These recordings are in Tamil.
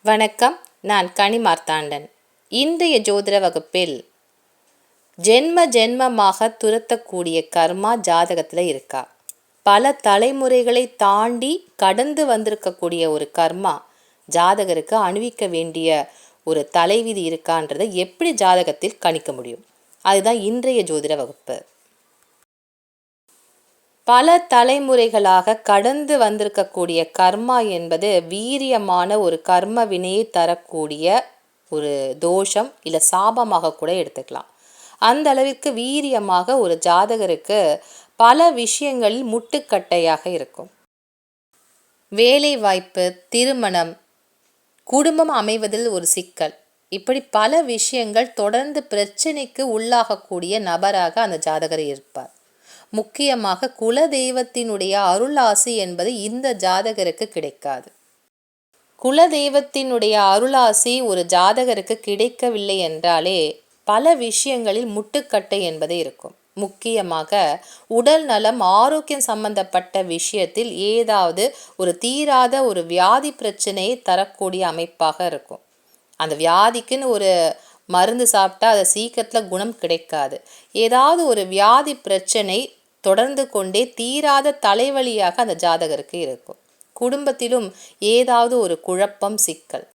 வணக்கம். நான் கனி மார்த்தாண்டன். இன்றைய ஜோதிட வகுப்பில் ஜென்மமாக துரத்தக்கூடிய கர்மா ஜாதகத்தில் இருக்கா, பல தலைமுறைகளை தாண்டி கடந்து வந்திருக்கக்கூடிய ஒரு கர்மா ஜாதகருக்கு அணிவிக்க வேண்டிய ஒரு தலைவிதி இருக்கான்றதை எப்படி ஜாதகத்தில் கணிக்க முடியும், அதுதான் இன்றைய ஜோதிட வகுப்பு. பல தலைமுறைகளாக கடந்து வந்திருக்கக்கூடிய கர்மா என்பது வீரியமான ஒரு கர்ம வினையை தரக்கூடிய ஒரு தோஷம் இல்லை சாபமாக கூட எடுத்துக்கலாம். அந்த அளவிற்கு வீரியமாக ஒரு ஜாதகருக்கு பல விஷயங்களில் முட்டுக்கட்டையாக இருக்கும். வேலை வாய்ப்பு, திருமணம், குடும்பம் அமைவதில் ஒரு சிக்கல், இப்படி பல விஷயங்கள் தொடர்ந்து பிரச்சனைக்கு உள்ளாகக்கூடிய நபராக அந்த ஜாதகர் இருப்பார். முக்கியமாக குல தெய்வத்தினுடைய அருளாசி என்பது இந்த ஜாதகருக்கு கிடைக்காது. குல தெய்வத்தினுடைய அருளாசி ஒரு ஜாதகருக்கு கிடைக்கவில்லை என்றாலே பல விஷயங்களில் முட்டுக்கட்டை என்பது இருக்கும். முக்கியமாக உடல் நலம், ஆரோக்கியம் சம்பந்தப்பட்ட விஷயத்தில் ஏதாவது ஒரு தீராத ஒரு வியாதி பிரச்சனையை தரக்கூடிய அமைப்பாக இருக்கும். அந்த வியாதிக்குன்னு ஒரு மருந்து சாப்பிட்டா அதை சீக்கிரத்தில் குணம் கிடைக்காது. ஏதாவது ஒரு வியாதி பிரச்சனை தொடர்ந்து கொண்டே தீராத தலைவலியாக அந்த ஜாதகருக்கு இருக்கும். குடும்பத்திலும் ஏதாவது ஒரு குழப்பம், சிக்கல்,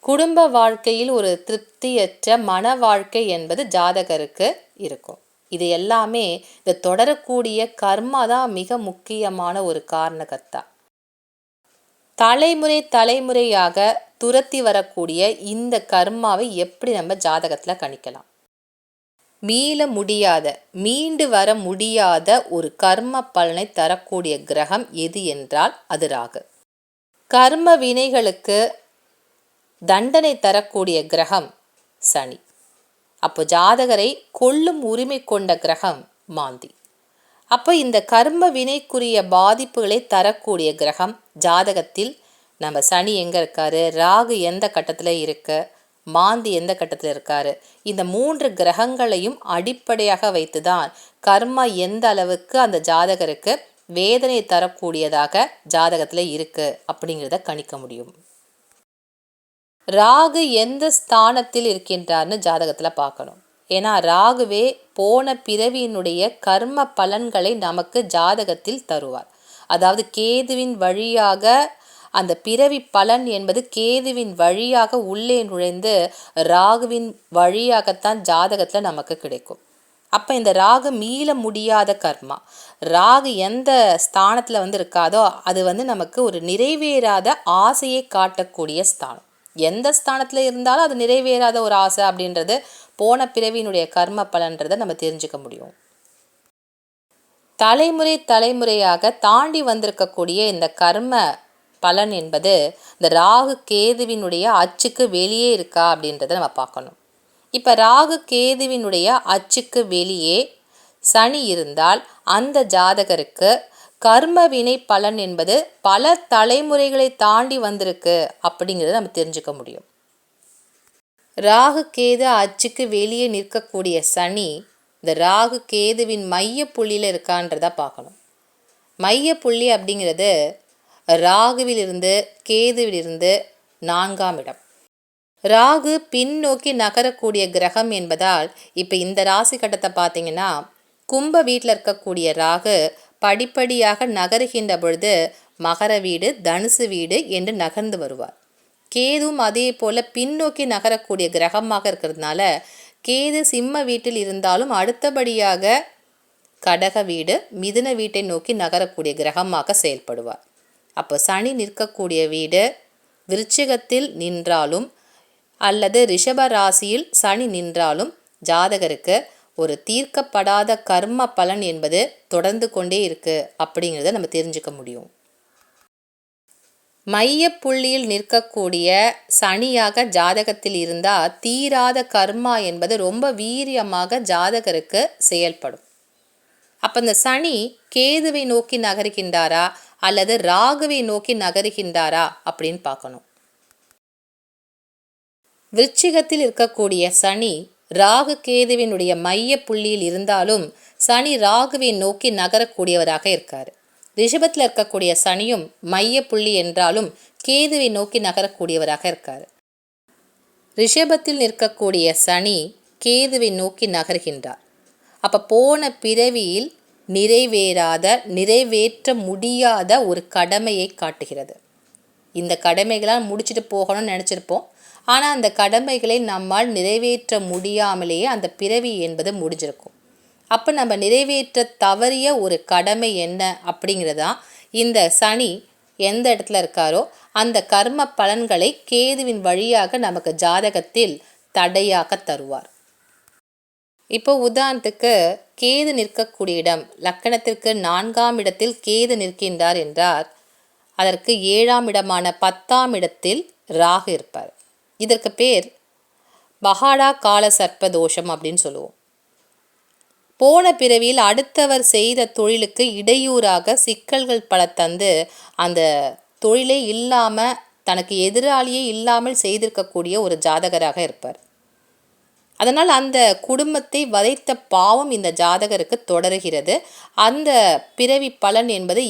குடும்ப வாழ்க்கையில் ஒரு திருப்தியற்ற மன வாழ்க்கை என்பது ஜாதகருக்கு இருக்கும். இது எல்லாமே இந்த தொடரக்கூடிய கர்மா தான் மிக முக்கியமான ஒரு காரணகர்த்தா. தலைமுறையாக துரத்தி வரக்கூடிய இந்த கர்மாவை எப்படி நம்ம ஜாதகத்தில் கணிக்கலாம்? மீண்டு வர முடியாத ஒரு கர்ம பலனை தரக்கூடிய கிரகம் எது என்றால் அது ராகு. கர்ம வினைகளுக்கு தண்டனை தரக்கூடிய கிரகம் சனி. அப்போ ஜாதகரை கொல்லும் உரிமை கொண்ட கிரகம் மாந்தி. அப்போ இந்த கர்ம வினைக்குரிய பாதிப்புகளை தரக்கூடிய கிரகம் ஜாதகத்தில் நம்ம சனி எங்கே இருக்காரு, ராகு எந்த கட்டத்தில் இருக்கு, மாந்தி எந்த கட்டத்தில் இருக்காரு, இந்த 3 கிரகங்களையும் அடிப்படையாக வைத்துதான் கர்மா எந்த அளவுக்கு அந்த ஜாதகருக்கு வேதனை தரக்கூடியதாக ஜாதகத்தில் இருக்கு அப்படிங்கிறத கணிக்க முடியும். ராகு எந்த ஸ்தானத்தில் இருக்கின்றார்னு ஜாதகத்தில் பார்க்கணும். ஏன்னா ராகுவே போன பிறவியினுடைய கர்ம பலன்களை நமக்கு ஜாதகத்தில் தருவார். அதாவது கேதுவின் வழியாக அந்த பிறவி பலன் என்பது கேதுவின் வழியாக உள்ளே நுழைந்து ராகுவின் வழியாகத்தான் ஜாதகத்தில் நமக்கு கிடைக்கும். அப்போ இந்த ராகு மீள முடியாத கர்மா. ராகு எந்த ஸ்தானத்தில் இருக்காதோ அது நமக்கு ஒரு நிறைவேறாத ஆசையை காட்டக்கூடிய ஸ்தானம். எந்த ஸ்தானத்தில் இருந்தாலும் அது நிறைவேறாத ஒரு ஆசை அப்படின்றது போன பிறவியினுடைய கர்ம பலன்றதை நம்ம தெரிஞ்சுக்க முடியும். தலைமுறையாக தாண்டி வந்திருக்கக்கூடிய இந்த கர்ம பலன் என்பது இந்த ராகு கேதுவினுடைய அச்சுக்கு வெளியே இருக்கா அப்படின்றத நம்ம பார்க்கணும். இப்போ ராகு கேதுவினுடைய அச்சுக்கு வெளியே சனி இருந்தால் அந்த ஜாதகருக்கு கர்ம வினை பலன் என்பது பல தலைமுறைகளை தாண்டி வந்திருக்கு அப்படிங்கிறத நம்ம தெரிஞ்சுக்க முடியும். ராகு கேது அச்சுக்கு வெளியே நிற்கக்கூடிய சனி இந்த ராகு கேதுவின் மைய புள்ளியில் இருக்கான்றத பார்க்கணும். மைய புள்ளி அப்படிங்கிறது ராகுவிலிருந்து கேதுவிலிருந்து 4ஆம் இடம். ராகு பின்னோக்கி நகரக்கூடிய கிரகம் என்பதால் இப்போ இந்த ராசி கட்டத்தை பார்த்தீங்கன்னா கும்ப வீட்டில் இருக்கக்கூடிய ராகு படிப்படியாக நகருகின்ற பொழுது மகர வீடு, தனுசு வீடு என்று நகர்ந்து வருவார். கேதுவும் அதே போல் பின்னோக்கி நகரக்கூடிய கிரகமாக இருக்கிறதுனால கேது சிம்ம வீட்டில் இருந்தாலும் அடுத்தபடியாக கடக வீடு, மிதுன வீட்டை நோக்கி நகரக்கூடிய கிரகமாக செயல்படுவார். அப்போ சனி நிற்கக்கூடிய வீடு விருச்சிகத்தில் நின்றாலும் அல்லது ரிஷப ராசியில் சனி நின்றாலும் ஜாதகருக்கு ஒரு தீர்க்கப்படாத கர்ம பலன் என்பது தொடர்ந்து கொண்டே இருக்கு அப்படிங்கிறத நம்ம தெரிஞ்சுக்க முடியும். மைய புள்ளியில் நிற்கக்கூடிய சனியாக ஜாதகத்தில் இருந்தால் தீராத கர்மா என்பது ரொம்ப வீரியமாக ஜாதகருக்கு செயல்படும். அப்போ இந்த சனி கேதுவை நோக்கி நகருகின்றாரா அல்லது ராகுவை நோக்கி நகருகின்றாரா அப்படின்னு பார்க்கணும். விருச்சிகத்தில் இருக்கக்கூடிய சனி ராகு கேதுவினுடைய மைய புள்ளியில் இருந்தாலும் சனி ராகுவை நோக்கி நகரக்கூடியவராக இருக்கார். ரிஷபத்தில் இருக்கக்கூடிய சனியும் மைய புள்ளி என்றாலும் கேதுவை நோக்கி நகரக்கூடியவராக இருக்கார். ரிஷபத்தில் நிற்கக்கூடிய சனி கேதுவை நோக்கி நகர்கின்றார். அப்போ போன பிறவியில் நிறைவேற்ற முடியாத ஒரு கடமையை காட்டுகிறது. இந்த கடமைகளால் முடிச்சுட்டு போகணும்னு நினச்சிருப்போம். ஆனால் அந்த கடமைகளை நம்மால் நிறைவேற்ற முடியாமலேயே அந்த பிறவி என்பது முடிஞ்சிருக்கும். அப்போ நம்ம நிறைவேற்ற தவறிய ஒரு கடமை என்ன அப்படிங்கிறதான் இந்த சனி எந்த இடத்துல இருக்காரோ அந்த கர்ம பலன்களை கேதுவின் வழியாக நமக்கு ஜாதகத்தில் தடையாக தருவார். இப்போ உதாரணத்துக்கு கேது நிற்கக்கூடிய இடம், லக்கணத்திற்கு 4ஆம் இடத்தில் கேது நிற்கின்றார் என்றார். அதற்கு 7ஆம் இடமான 10ஆம் இடத்தில் ராகு இருப்பார். இதற்கு பேர் பகாடா கால சர்ப்ப தோஷம் அப்படின்னு சொல்லுவோம். போன பிறவியில் அடுத்தவர் செய்த தொழிலுக்கு இடையூறாக சிக்கல்கள் பல தந்து அந்த தொழிலே இல்லாமல் தனக்கு எதிராளியே இல்லாமல் செய்திருக்கக்கூடிய ஒரு ஜாதகராக இருப்பார். அதனால் அந்த குடும்பத்தை வதைத்த பாவம் இந்த ஜாதகருக்கு தொடருகிறது. அந்த பிறவி பலன் என்பது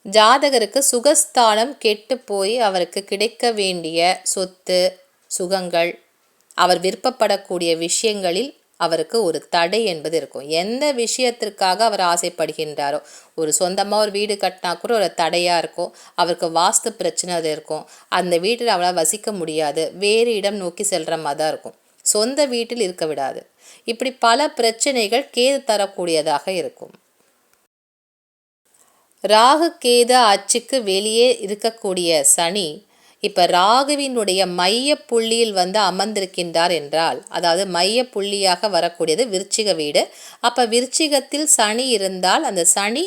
ஜாதகருக்கு சுகஸ்தானம் கெட்டு போய் அவருக்கு கிடைக்க வேண்டிய சொத்து சுகங்கள், அவர் விருப்பப்படக்கூடிய விஷயங்களில் அவருக்கு ஒரு தடை என்பது இருக்கும். எந்த விஷயத்திற்காக அவர் ஆசைப்படுகின்றாரோ, ஒரு சொந்தமாக ஒரு வீடு கட்டினா கூட ஒரு தடையாக இருக்கும். அவருக்கு வாஸ்து பிரச்சனை அது இருக்கும். அந்த வீட்டில் அவளால் வசிக்க முடியாது, வேறு இடம் நோக்கி செல்கிற மாதிரி தான் இருக்கும். சொந்த வீட்டில் இருக்க விடாது. இப்படி பல பிரச்சனைகள் கேது தரக்கூடியதாக இருக்கும். ராகு கேது அச்சுக்கு வெளியே இருக்கக்கூடிய சனி இப்போ ராகுவினுடைய மைய புள்ளியில் அமர்ந்திருக்கின்றார் என்றால், அதாவது மைய புள்ளியாக வரக்கூடியது விருச்சிக வீடு. அப்போ விருச்சிகத்தில் சனி இருந்தால் அந்த சனி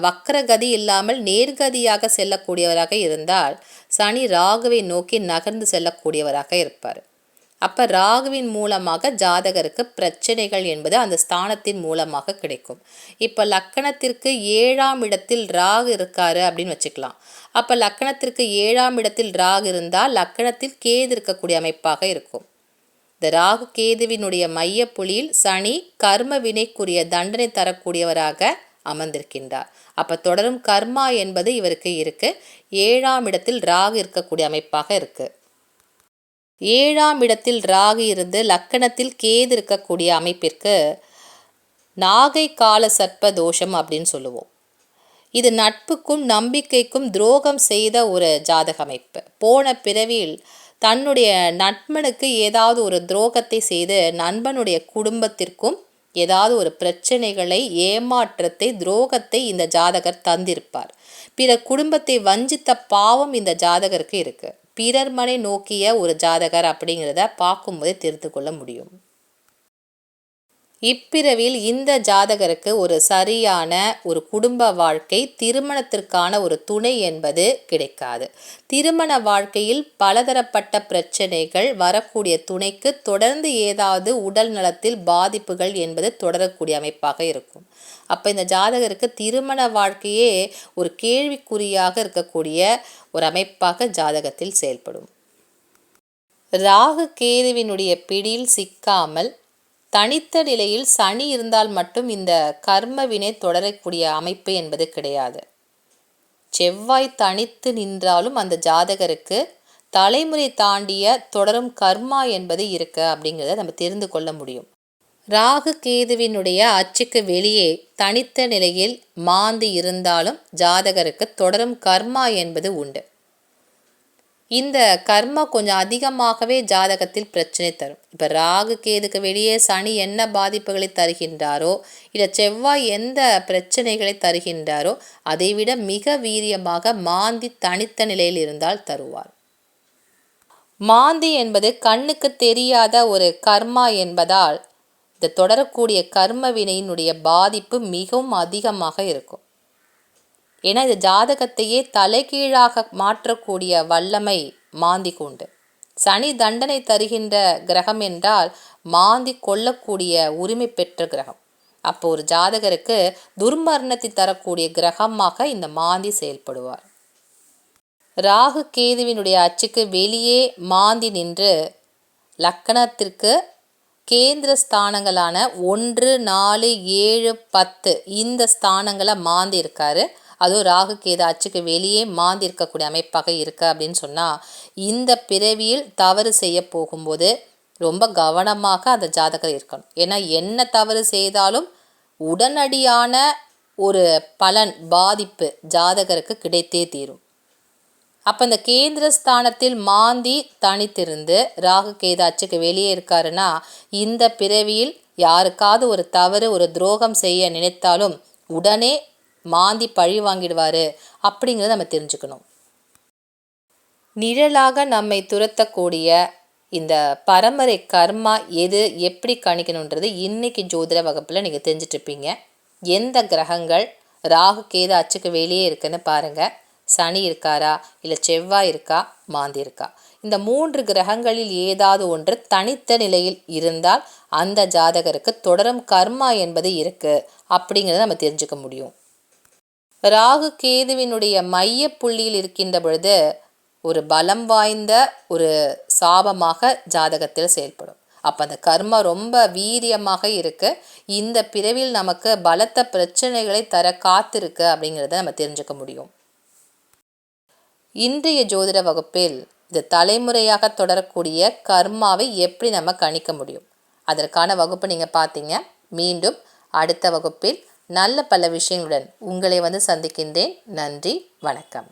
வக்ரகதி இல்லாமல் நேர்கதியாக செல்லக்கூடியவராக இருந்தால் சனி ராகுவை நோக்கி நகர்ந்து செல்லக்கூடியவராக இருப்பார். அப்போ ராகுவின் மூலமாக ஜாதகருக்கு பிரச்சனைகள் என்பது அந்த ஸ்தானத்தின் மூலமாக கிடைக்கும். இப்போ லக்கணத்திற்கு 7ஆம் இடத்தில் ராகு இருக்காரு அப்படின்னு வச்சுக்கலாம். அப்போ லக்கணத்திற்கு 7ஆம் இடத்தில் ராகு இருந்தால் லக்கணத்தில் கேது இருக்கக்கூடிய அமைப்பாக இருக்கும். இந்த ராகு கேதுவினுடைய மைய புள்ளியில் சனி கர்ம வினைக்குரிய தண்டனை தரக்கூடியவராக அமர்ந்திருக்கின்றார். அப்போ தொடரும் கர்மா என்பது இவருக்கு இருக்கு. 7ஆம் இடத்தில் ராகு இருக்கக்கூடிய அமைப்பாக இருக்கு. 7ஆம் இடத்தில் ராகு இருந்து லக்கணத்தில் கேது இருக்கக்கூடிய அமைப்பிற்கு நாகை கால சர்ப்ப தோஷம் அப்படின்னு சொல்லுவோம். இது நட்புக்கும் நம்பிக்கைக்கும் துரோகம் செய்த ஒரு ஜாதக அமைப்பு. போன பிறவியில் தன்னுடைய நண்பனுக்கு ஏதாவது ஒரு துரோகத்தை செய்து நண்பனுடைய குடும்பத்திற்கும் ஏதாவது ஒரு பிரச்சனைகளை, ஏமாற்றத்தை, துரோகத்தை இந்த ஜாதகர் தந்திருப்பார். பிற குடும்பத்தை வஞ்சித்த பாவம் இந்த ஜாதகருக்கு இருக்கு. பிறர் மனை நோக்கிய ஒரு ஜாதகர் அப்படிங்கிறத பார்க்கும்போதே தெரிந்து கொள்ள முடியும். இப்பிறவில் இந்த ஜாதகருக்கு ஒரு சரியான ஒரு குடும்ப வாழ்க்கை, திருமணத்திற்கான ஒரு துணை என்பது கிடைக்காது. திருமண வாழ்க்கையில் பலதரப்பட்ட பிரச்சனைகள் வரக்கூடிய துணைக்கு தொடர்ந்து ஏதாவது உடல் நலத்தில் பாதிப்புகள் என்பது தொடரக்கூடிய அமைப்பாக இருக்கும். அப்போ இந்த ஜாதகருக்கு திருமண வாழ்க்கையே ஒரு கேள்விக்குறியாக இருக்கக்கூடிய ஒரு அமைப்பாக ஜாதகத்தில் செயல்படும். ராகு கேதுவினுடைய பிடியில் சிக்காமல் தனித்த நிலையில் சனி இருந்தால் மட்டும் இந்த கர்ம வினை தொடரக்கூடிய அமைப்பு என்பது கிடையாது. செவ்வாய் தனித்து நின்றாலும் அந்த ஜாதகருக்கு தலைமுறை தாண்டிய தொடரும் கர்மா என்பது இருக்கு அப்படிங்கிறத நம்ம தெரிந்து கொள்ள முடியும். ராகு கேதுவினுடைய அச்சுக்கு வெளியே தனித்த நிலையில் மாந்தி இருந்தாலும் ஜாதகருக்கு தொடரும் கர்மா என்பது உண்டு. இந்த கர்மா கொஞ்சம் அதிகமாகவே ஜாதகத்தில் பிரச்சனை தரும். இப்போ ராகு கேதுக்கு வெளியே சனி என்ன பாதிப்புகளை தருகின்றாரோ, இல்லை செவ்வாய் எந்த பிரச்சனைகளை தருகின்றாரோ அதைவிட மிக வீரியமாக மாந்தி தனித்த நிலையில் இருந்தால் தருவார். மாந்தி என்பது கண்ணுக்கு தெரியாத ஒரு கர்மா என்பதால் இந்த தொடரக்கூடிய கர்ம வினையினுடைய பாதிப்பு மிகவும் அதிகமாக இருக்கும். ஏன்னா இது ஜாதகத்தையே தலைகீழாக மாற்றக்கூடிய வல்லமை மாந்திக்கு உண்டு. சனி தண்டனை தருகின்ற கிரகம் என்றால் மாந்தி கொள்ளக்கூடிய உரிமை பெற்ற கிரகம். அப்போ ஒரு ஜாதகருக்கு துர்மரணத்தை தரக்கூடிய கிரகமாக இந்த மாந்தி செயல்படுவார். ராகு கேதுவினுடைய அச்சுக்கு வெளியே மாந்தி நின்று லக்கணத்திற்கு கேந்திர ஸ்தானங்களான 1, 4, 7, 10 இந்த ஸ்தானங்களை மாந்தி இருக்காரு. அதுவும் ராகு கேது அச்சுக்கு வெளியே மாந்தி இருக்கக்கூடிய அமைப்பாக இருக்கு அப்படின்னு சொன்னால், இந்த பிறவியில் தவறு செய்ய போகும்போது ரொம்ப கவனமாக அந்த ஜாதகர் இருக்கணும். ஏன்னா என்ன தவறு செய்தாலும் உடனடியான ஒரு பலன் பாதிப்பு ஜாதகருக்கு கிடைத்தே தீரும். அப்போ இந்த கேந்திர ஸ்தானத்தில் மாந்தி தனித்திருந்து ராகு கேது அச்சுக்கு வெளியே இருக்காருன்னா, இந்த பிறவியில் யாருக்காவது ஒரு தவறு ஒரு துரோகம் செய்ய நினைத்தாலும் உடனே மாந்தி பழி வாங்கிடுவார் அப்படிங்கிறத நம்ம தெரிஞ்சுக்கணும். நிழலாக நம்மை துரத்தக்கூடிய இந்த பரம்பரை கர்மா எது எப்படி கணிக்கணுன்றது இன்னைக்கு ஜோதிட வகுப்பில் நீங்கள் தெரிஞ்சிட்ருப்பீங்க. எந்த கிரகங்கள் ராகு கேது அச்சுக்கு வெளியே இருக்குன்னு பாருங்கள். சனி இருக்காரா, இல்லை செவ்வாய் இருக்கா, மாந்தி இருக்கா. இந்த 3 கிரகங்களில் ஏதாவது ஒன்று தனித்த நிலையில் இருந்தால் அந்த ஜாதகருக்கு தொடரும் கர்மா என்பது இருக்குது அப்படிங்கிறத நம்ம தெரிஞ்சுக்க முடியும். ராகு கேதுவினுடைய மைய புள்ளியில் இருக்கின்ற பொழுது ஒரு பலம் வாய்ந்த ஒரு சாபமாக ஜாதகத்தில் செயல்படும். அப்போ அந்த கர்மா ரொம்ப வீரியமாக இருக்குது. இந்த பிறவில் நமக்கு பலத்த பிரச்சனைகளை தர காத்திருக்கு அப்படிங்கிறத நம்ம தெரிஞ்சுக்க முடியும். இன்றைய ஜோதிட வகுப்பில் இது தலைமுறையாக தொடரக்கூடிய கர்மாவை எப்படி நம்ம கணிக்க முடியும், அதற்கான வகுப்பு நீங்கள் பார்த்தீங்க. மீண்டும் அடுத்த வகுப்பில் நல்ல பல விஷயங்களுடன் உங்களை சந்திக்கின்றேன். நன்றி, வணக்கம்.